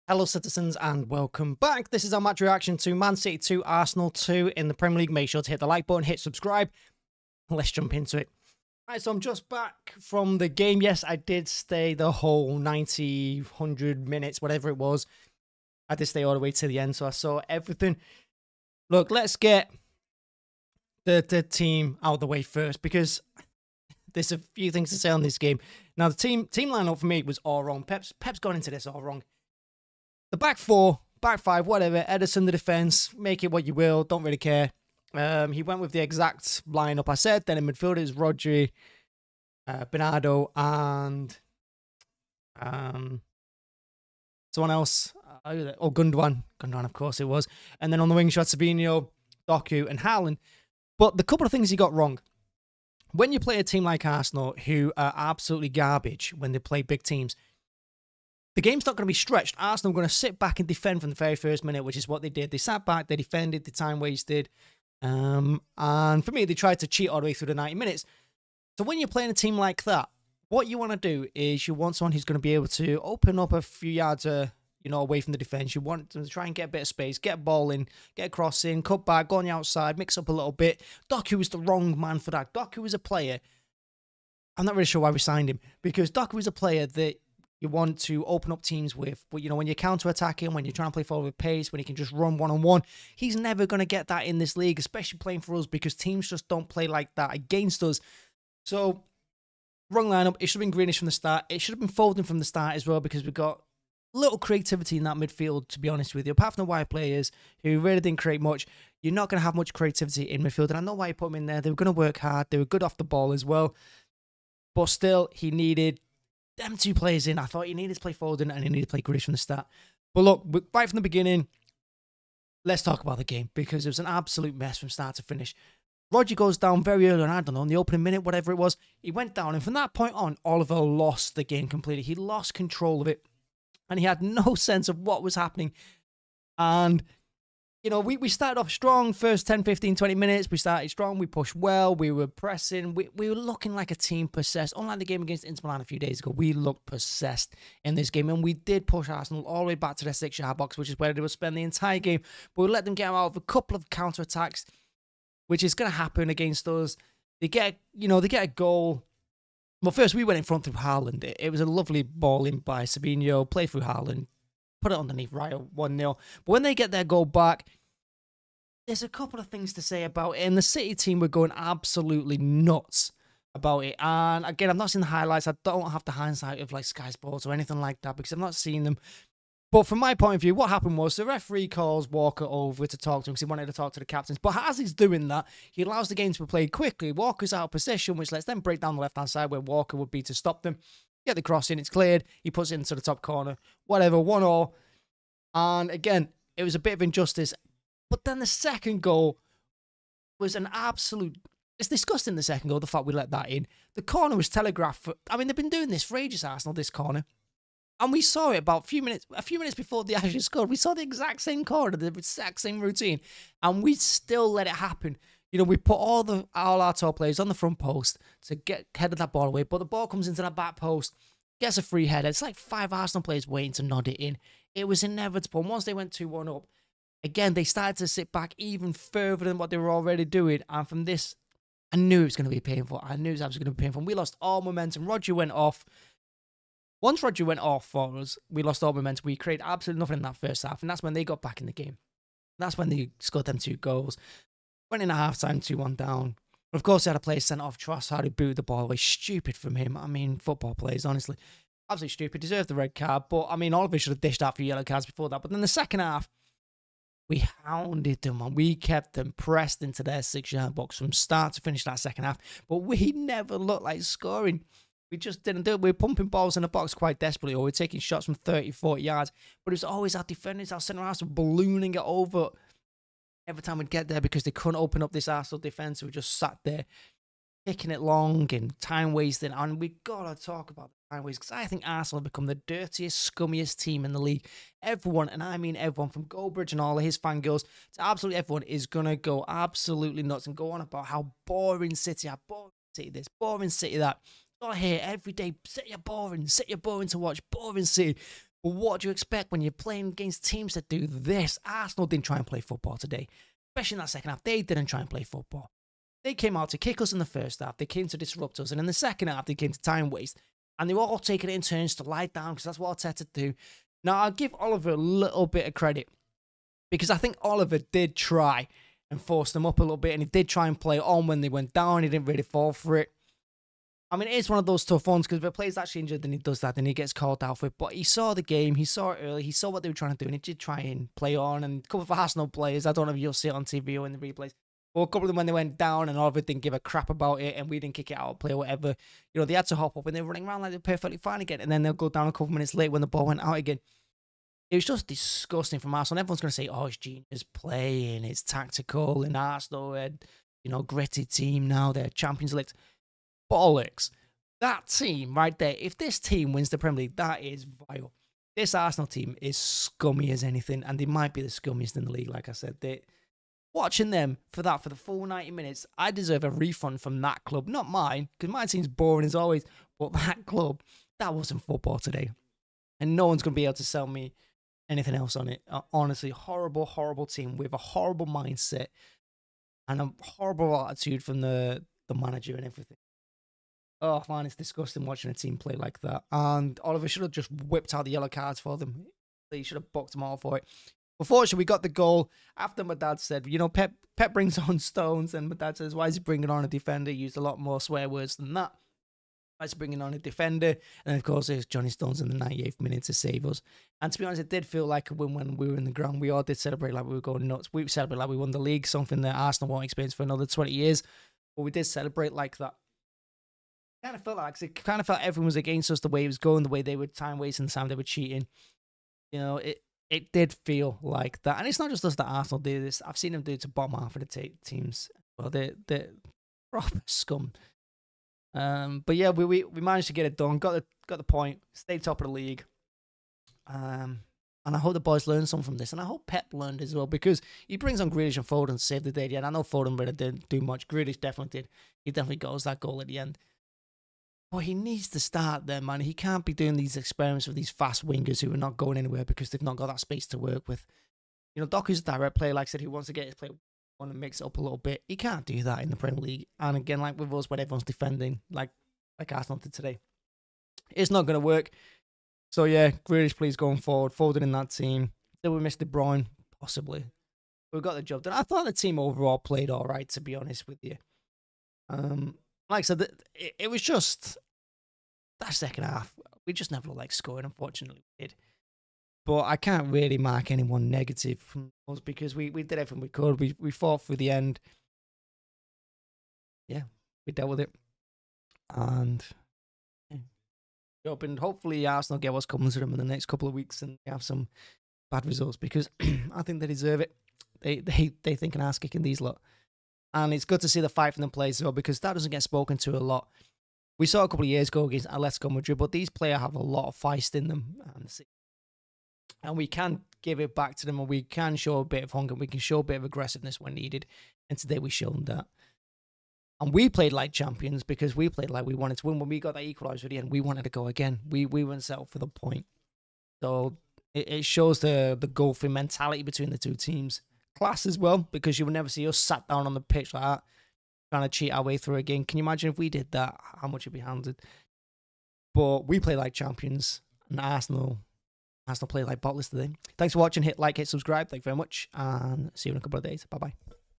Hello citizens and welcome back. This is our match reaction to Man City 2, Arsenal 2 in the Premier League. Make sure to hit the like button, hit subscribe. Let's jump into it. Right, so I'm just back from the game. Yes, I did stay the whole 90, 100 minutes, whatever it was. I did stay all the way to the end, so I saw everything. Look, let's get the team out of the way first, because there's a few things to say on this game. Now, the team lineup for me was all wrong. Pep's gone into this all wrong. The back four, back five, whatever. Ederson, the defense, make it what you will. Don't really care. He went with the exact lineup I said. Then in midfield is Rodri, Bernardo, and someone else. Oh, Gundogan. Gundogan, of course it was. And then on the wing, Savinho, Doku, and Haaland. But the couple of things he got wrong. When you play a team like Arsenal, who are absolutely garbage when they play big teams, the game's not going to be stretched. Arsenal are going to sit back and defend from the very first minute, which is what they did. They sat back, they defended, the time wasted. And for me, they tried to cheat all the way through the 90 minutes. So when you're playing a team like that, what you want to do is you want someone who's going to be able to open up a few yards away from the defense. You want them to try and get a bit of space, get a ball in, get a cross in, cut back, go on the outside, mix up a little bit. Doku was the wrong man for that. Doku was a player. I'm not really sure why we signed him, because Doku was a player that you want to open up teams with. But, when you're counter-attacking, when you're trying to play forward with pace, when he can just run one-on-one, he's never going to get that in this league, especially playing for us, because teams just don't play like that against us. So, wrong lineup. It should have been Greenish from the start. It should have been Foden from the start as well, because we've got little creativity in that midfield, to be honest with you. Apart from the wide players, who really didn't create much, you're not going to have much creativity in midfield. And I know why you put them in there. They were going to work hard. They were good off the ball as well. But still, he needed them two players in. I thought he needed to play Foden and he needed to play Grealish from the start. But look, right from the beginning, let's talk about the game, because it was an absolute mess from start to finish. Roger goes down very early on, I don't know, in the opening minute, whatever it was. He went down, and from that point on, Oliver lost the game completely. He lost control of it, and he had no sense of what was happening. And we started off strong, first 10, 15, 20 minutes. We started strong. We pushed well. We were pressing. We were looking like a team possessed. Unlike the game against Inter Milan a few days ago, we looked possessed in this game. And we did push Arsenal all the way back to their 6-yard box, which is where they would spend the entire game. But we let them get out of a couple of counter-attacks, which is going to happen against us. They get a goal. Well, first, we went in front through Haaland. It was a lovely ball in by Savinho, play through Haaland, put it underneath Ryo, 1-0. But when they get their goal back, there's a couple of things to say about it. And the City team were going absolutely nuts about it. And again, I've not seen the highlights. I don't have the hindsight of like Sky Sports or anything like that, because I've not seen them. But from my point of view, what happened was the referee calls Walker over to talk to him, because he wanted to talk to the captains. But as he's doing that, he allows the game to be played quickly. Walker's out of position, which lets them break down the left-hand side where Walker would be to stop them. Get the cross in, it's cleared. He puts it into the top corner. Whatever, 1-1. And again, it was a bit of injustice. But then the second goal was an absolute... It's disgusting, the second goal, the fact we let that in. The corner was telegraphed. I mean, they've been doing this for ages, Arsenal, this corner. And we saw it about a few minutes before the Ashes scored. We saw the exact same corner, the exact same routine. And we still let it happen. We put all our top players on the front post to get headed that ball away. But the ball comes into that back post, gets a free header. It's like 5 Arsenal players waiting to nod it in. It was inevitable. And once they went 2-1 up, again, they started to sit back even further than what they were already doing. And from this, I knew it was going to be painful. I knew it was absolutely going to be painful. We lost all momentum. Roger went off. Once Roger went off for us, we lost all momentum. We created absolutely nothing in that first half. And that's when they got back in the game. That's when they scored them 2 goals. Went in at half-time, 2-1 down. Of course, they had a player sent off. Trossard, who booted the ball away. Stupid from him. I mean, football players, honestly. Absolutely stupid. Deserved the red card. But, I mean, Oliver should have dished out for yellow cards before that. But then the second half, we hounded them, and we kept them pressed into their 6-yard box from start to finish that second half. But we never looked like scoring. We just didn't do it. We were pumping balls in the box quite desperately, or we were taking shots from 30, 40 yards. But it was always our defenders, our centre-halves were ballooning it over every time we'd get there, because they couldn't open up this Arsenal defence. We just sat there, kicking it long and time wasting. And we got to talk about the time waste, because I think Arsenal have become the dirtiest, scummiest team in the league. Everyone, and I mean everyone, from Goldbridge and all of his fangirls to absolutely everyone, is going to go absolutely nuts and go on about how boring City are, boring City this, boring City that. I hear every day, City are boring to watch, boring City. But what do you expect when you're playing against teams that do this? Arsenal didn't try and play football today, especially in that second half. They didn't try and play football. They came out to kick us in the first half. They came to disrupt us. And in the second half, they came to time waste. And they were all taking it in turns to lie down because that's what Arteta do. Now, I'll give Oliver a little bit of credit because I think Oliver did try and force them up a little bit. And he did try and play on when they went down. He didn't really fall for it. I mean, it is one of those tough ones because if a player's actually injured, then he does that, then he gets called out for it. But he saw the game, he saw it early, he saw what they were trying to do, and he did try and play on. And a couple of Arsenal players, I don't know if you'll see it on TV or in the replays, or a couple of them when they went down and Oliver didn't give a crap about it and we didn't kick it out of play or whatever. You know, they had to hop up and they were running around like they're perfectly fine again. And then they'll go down a couple of minutes later when the ball went out again. It was just disgusting from Arsenal. And everyone's going to say, oh, it's genius playing, it's tactical, and Arsenal had, you know, gritty team now, they're Champions League. Bollocks. That team right there, if this team wins the Premier League, that is vile. This Arsenal team is scummy as anything, and they might be the scummiest in the league, like I said. Watching them for the full 90 minutes, I deserve a refund from that club. Not mine, because my team's boring as always, but that club, that wasn't football today. And no one's going to be able to sell me anything else on it. Honestly, horrible, horrible team with a horrible mindset and a horrible attitude from the manager and everything. Oh, man, it's disgusting watching a team play like that. And Oliver should have just whipped out the yellow cards for them. He should have booked them all for it. Unfortunately, we got the goal after my dad said, you know, Pep brings on Stones. And my dad says, why is he bringing on a defender? He used a lot more swear words than that. Why is he bringing on a defender? And, of course, there's Johnny Stones in the 98th minute to save us. And to be honest, it did feel like a win when we were in the ground. We all did celebrate like we were going nuts. We celebrated like we won the league, something that Arsenal won't experience for another 20 years. But we did celebrate like that. Kind of felt like it kind of felt everyone was against us the way it was going, the way they were time wasting, the time they were cheating. You know, it did feel like that, and it's not just us that Arsenal do this. I've seen them do it to bottom half of the teams. Well, they're proper scum. But yeah, we managed to get it done. Got the point. Stayed top of the league. And I hope the boys learned something from this, and I hope Pep learned as well because he brings on Grealish and Foden to save the day. Yeah, and I know Foden really didn't do much. Grealish definitely did. He definitely got us that goal at the end. But he needs to start there, man. He can't be doing these experiments with these fast wingers who are not going anywhere because they've not got that space to work with. You know, Doku's a direct player. Like I said, he wants to get his play on and mix it up a little bit. He can't do that in the Premier League. And again, like with us, when everyone's defending, like Arsenal did today, it's not going to work. So yeah, Grealish, please going forward. Foden in that team. Did we miss De Bruyne? Possibly. We got the job done. I thought the team overall played all right, to be honest with you. Like I said, it was just that second half. We just never looked like scoring, unfortunately we did. But I can't really mark anyone negative from us because we did everything we could. We fought through the end. Yeah, we dealt with it. And hopefully Arsenal get what's coming to them in the next couple of weeks and have some bad results because I think they deserve it. They think an ass kicking these lot. And it's good to see the fight from the players as well because that doesn't get spoken to a lot. We saw a couple of years ago against Atletico Madrid, but these players have a lot of feist in them. And we can give it back to them and we can show a bit of hunger. We can show a bit of aggressiveness when needed. And today we showed that. And we played like champions because we played like we wanted to win. When we got that equaliser at the end, we wanted to go again. We weren't settled for the point. So it shows the golfing mentality between the two teams. Class as well, because you would never see us sat down on the pitch like that, trying to cheat our way through a game. Can you imagine if we did that, how much it'd be handled? But we play like champions, and Arsenal play like bottlers today. Thanks for watching. Hit like, hit subscribe. Thank you very much, and see you in a couple of days. Bye-bye.